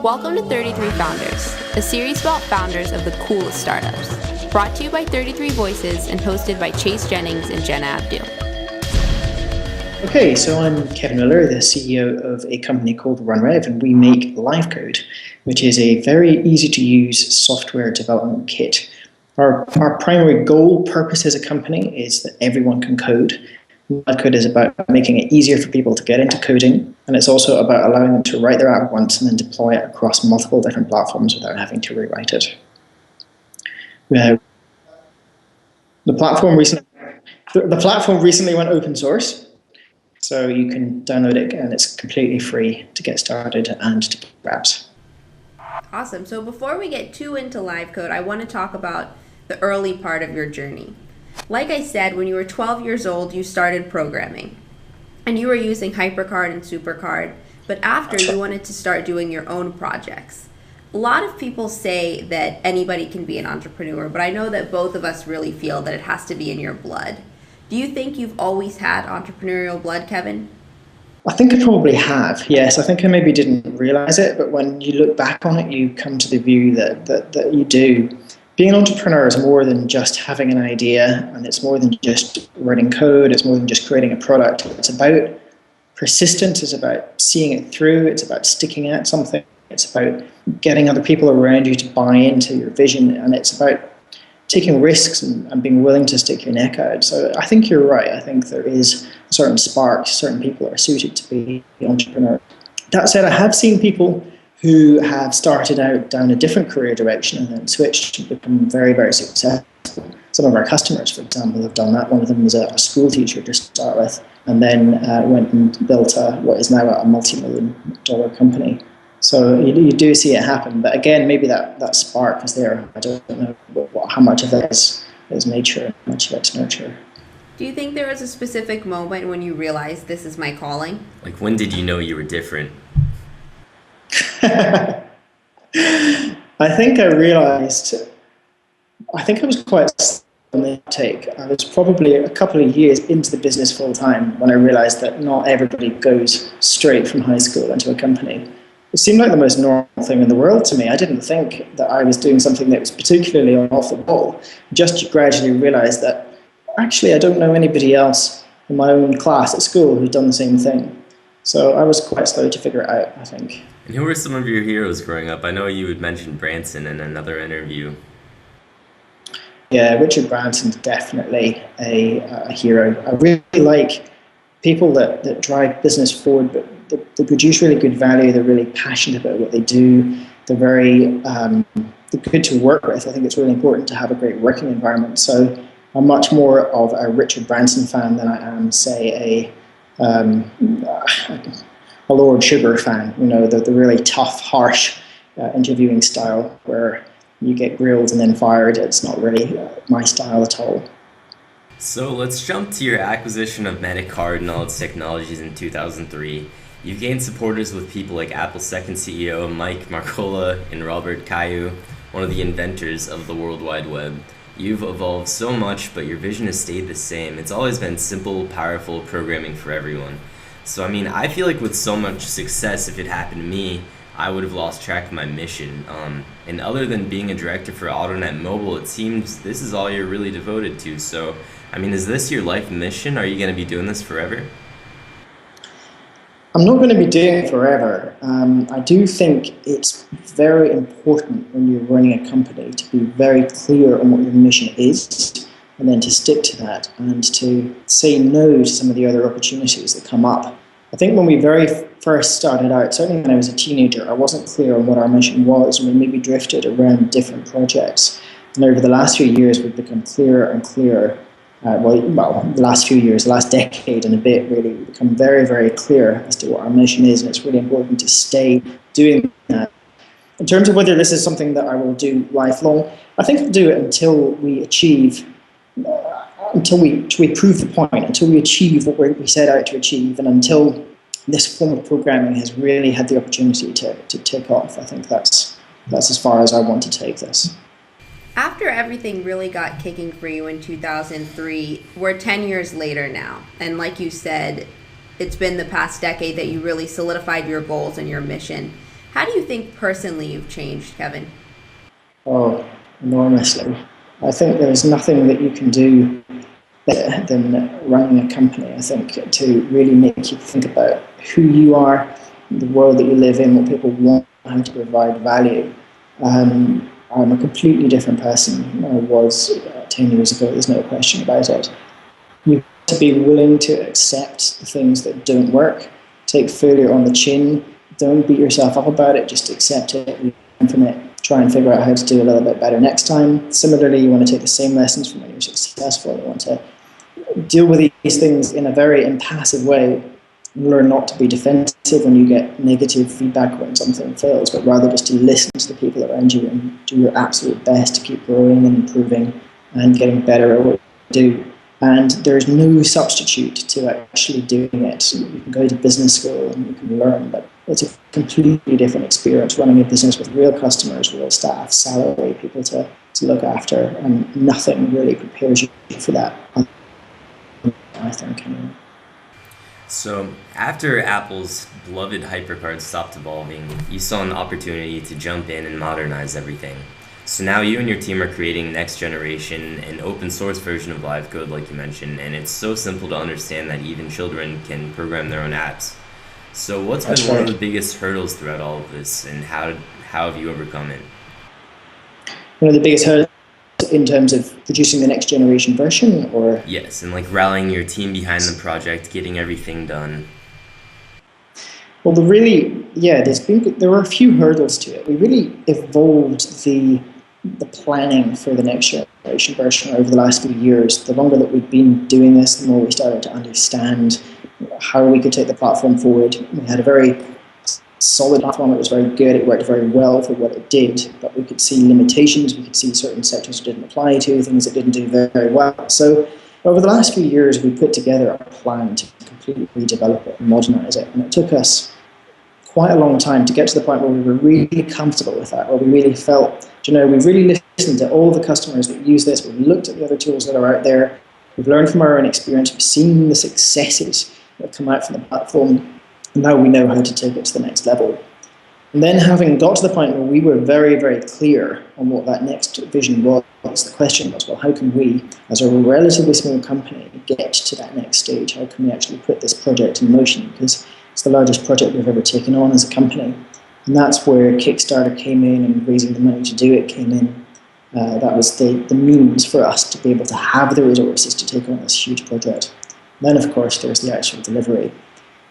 Welcome to 33 Founders, a series about founders of the coolest startups. Brought to you by 33 Voices and hosted by Chase Jennings and Jenna Abdul. Okay, so I'm Kevin Miller, the CEO of a company called RunRev, and we make LiveCode, which is a very easy-to-use software development kit. Our primary purpose as a company is that everyone can code. LiveCode is about making it easier for people to get into coding, and it's also about allowing them to write their app once and then deploy it across multiple different platforms without having to rewrite it. The platform recently went open source, so you can download it, and it's completely free to get started and to build apps. Awesome. So before we get too into LiveCode, I want to talk about the early part of your journey. Like I said, when you were 12 years old, you started programming. And you were using HyperCard and SuperCard. But after, you wanted to start doing your own projects. A lot of people say that anybody can be an entrepreneur, but I know that both of us really feel that it has to be in your blood. Do you think you've always had entrepreneurial blood, Kevin? I think I probably have, yes. I think I maybe didn't realize it, but when you look back on it, you come to the view that you do. Being an entrepreneur is more than just having an idea, and it's more than just writing code, it's more than just creating a product. It's about persistence, it's about seeing it through, it's about sticking at something, it's about getting other people around you to buy into your vision, and it's about taking risks and being willing to stick your neck out. So I think you're right. I think there is a certain spark, certain people are suited to be an entrepreneur. That said, I have seen people who have started out down a different career direction and then switched to become very, very successful. Some of our customers, for example, have done that. One of them was a school teacher to start with, and then went and built what is now a multi-million-dollar company. So you do see it happen. But again, maybe that spark is there. I don't know how much of that is nature and how much of it's nurture. Do you think there was a specific moment when you realized this is my calling? Like, when did you know you were different? I think I was quite slow on the uptake. I was probably a couple of years into the business full time when I realized that not everybody goes straight from high school into a company. It seemed like the most normal thing in the world to me. I didn't think that I was doing something that was particularly off the wall. Just gradually realized that actually I don't know anybody else in my own class at school who's done the same thing. So I was quite slow to figure it out, I think. And who were some of your heroes growing up? I know you had mentioned Branson in another interview. Yeah, Richard Branson's definitely a hero. I really like people that drive business forward, but they produce really good value. They're really passionate about what they do. They're they're good to work with. I think it's really important to have a great working environment. So I'm much more of a Richard Branson fan than I am, say, a Lord Sugar fan, the really tough, harsh interviewing style where you get grilled and then fired. It's not really my style at all. So let's jump to your acquisition of Metacard and all its technologies in 2003. You've gained supporters with people like Apple's second CEO, Mike Marcola, and Robert Cailliau, one of the inventors of the World Wide Web. You've evolved so much, but your vision has stayed the same. It's always been simple, powerful programming for everyone. So, I feel like with so much success, if it happened to me, I would have lost track of my mission. And other than being a director for AutoNet Mobile, it seems this is all you're really devoted to. So, is this your life mission? Are you going to be doing this forever? I'm not going to be doing it forever. I do think it's very important when you're running a company to be very clear on what your mission is, and then to stick to that and to say no to some of the other opportunities that come up. I think when we very first started out, certainly when I was a teenager, I wasn't clear on what our mission was, and we maybe drifted around different projects. And over the last few years, we've become clearer and clearer. The last few years, the last decade and a bit, really become very, very clear as to what our mission is, and it's really important to stay doing that. In terms of whether this is something that I will do lifelong, I think I'll do it until we achieve, until we prove the point, until we achieve what we set out to achieve, and until this form of programming has really had the opportunity to take off. I think that's as far as I want to take this. After everything really got kicking for you in 2003, we're 10 years later now. And like you said, it's been the past decade that you really solidified your goals and your mission. How do you think personally you've changed, Kevin? Oh, enormously. I think there's nothing that you can do better than running a company, I think, to really make you think about who you are, the world that you live in, what people want, how to provide value. I'm a completely different person than I was 10 years ago. There's no question about it. You have to be willing to accept the things that don't work, take failure on the chin, don't beat yourself up about it, just accept it, learn from it, try and figure out how to do a little bit better next time. Similarly, you want to take the same lessons from when you're successful. You want to deal with these things in a very impassive way. Learn not to be defensive when you get negative feedback when something fails, but rather just to listen to the people around you and do your absolute best to keep growing and improving and getting better at what you do. And there's no substitute to actually doing it. You can go to business school and you can learn, but it's a completely different experience running a business with real customers, real staff, salary, people to look after, and nothing really prepares you for that, I think. So, after Apple's beloved HyperCard stopped evolving, you saw an opportunity to jump in and modernize everything. So now you and your team are creating next generation, an open source version of LiveCode, like you mentioned, and it's so simple to understand that even children can program their own apps. So what's been one of the biggest hurdles throughout all of this, and how have you overcome it? One of the biggest hurdles in terms of producing the next generation version, or? Yes, and like rallying your team behind the project, getting everything done. Well, there were a few hurdles to it. We really evolved the planning for the next generation version over the last few years. The longer that we've been doing this, the more we started to understand how we could take the platform forward. We had a very solid platform. It was very good. It worked very well for what it did, but we could see limitations. We could see certain sectors it didn't apply to, things it didn't do very, very well. So over the last few years, we put together a plan to completely redevelop it and modernize it. And it took us quite a long time to get to the point where we were really comfortable with that, where we really felt, we've really listened to all the customers that use this. We've looked at the other tools that are out there. We've learned from our own experience. We've seen the successes that come out from the platform. And now we know how to take it to the next level. And then having got to the point where we were very, very clear on what that next vision was, the question was, well, how can we, as a relatively small company, get to that next stage? How can we actually put this project in motion? Because it's the largest project we've ever taken on as a company. And that's where Kickstarter came in, and raising the money to do it came in. That was the means for us to be able to have the resources to take on this huge project. And then, of course, there's the actual delivery.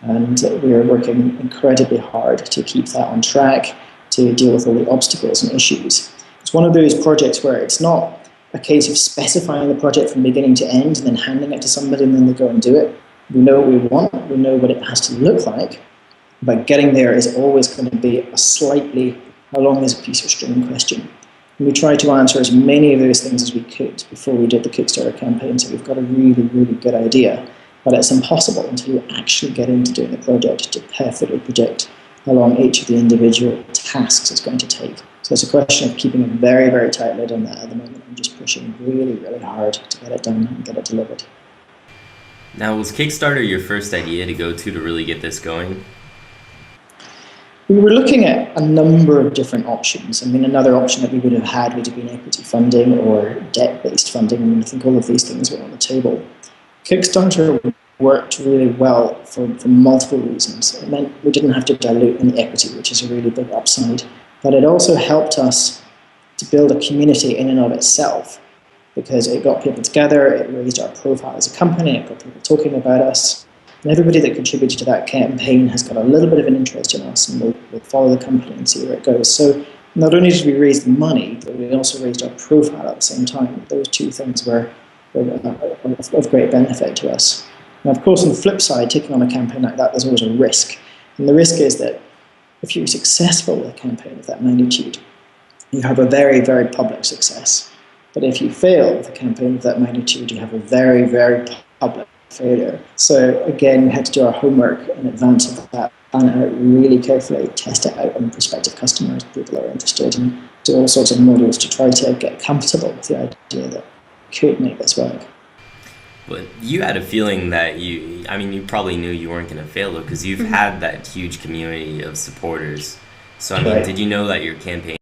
And we are working incredibly hard to keep that on track, to deal with all the obstacles and issues. It's one of those projects where it's not a case of specifying the project from beginning to end and then handing it to somebody and then they go and do it. We know what we want, we know what it has to look like, but getting there is always going to be a slightly, how long is a piece of string question. And we tried to answer as many of those things as we could before we did the Kickstarter campaign, so we've got a really, really good idea. But it's impossible until you actually get into doing the project to perfectly predict how long each of the individual tasks is going to take. So it's a question of keeping a very, very tight lid on that at the moment and just pushing really, really hard to get it done and get it delivered. Now, was Kickstarter your first idea to go to really get this going? We were looking at a number of different options. I mean, another option that we would have had would have been equity funding or debt-based funding. I mean, I think all of these things were on the table. Kickstarter worked really well for multiple reasons. It meant we didn't have to dilute any equity, which is a really big upside. But it also helped us to build a community in and of itself, because it got people together, it raised our profile as a company, it got people talking about us. And everybody that contributed to that campaign has got a little bit of an interest in us, and we'll follow the company and see where it goes. So not only did we raise the money, but we also raised our profile at the same time. Those two things were of great benefit to us. Now, of course, on the flip side, taking on a campaign like that, there's always a risk. And the risk is that if you're successful with a campaign of that magnitude, you have a very, very public success. But if you fail with a campaign of that magnitude, you have a very, very public failure. So again, we had to do our homework in advance of that, plan it out really carefully, test it out on prospective customers, people that are interested, and do all sorts of models to try to get comfortable with the idea that could make this work. But you had a feeling that you probably knew you weren't going to fail though, because you've had that huge community of supporters. So I mean, Right. did you know that your campaign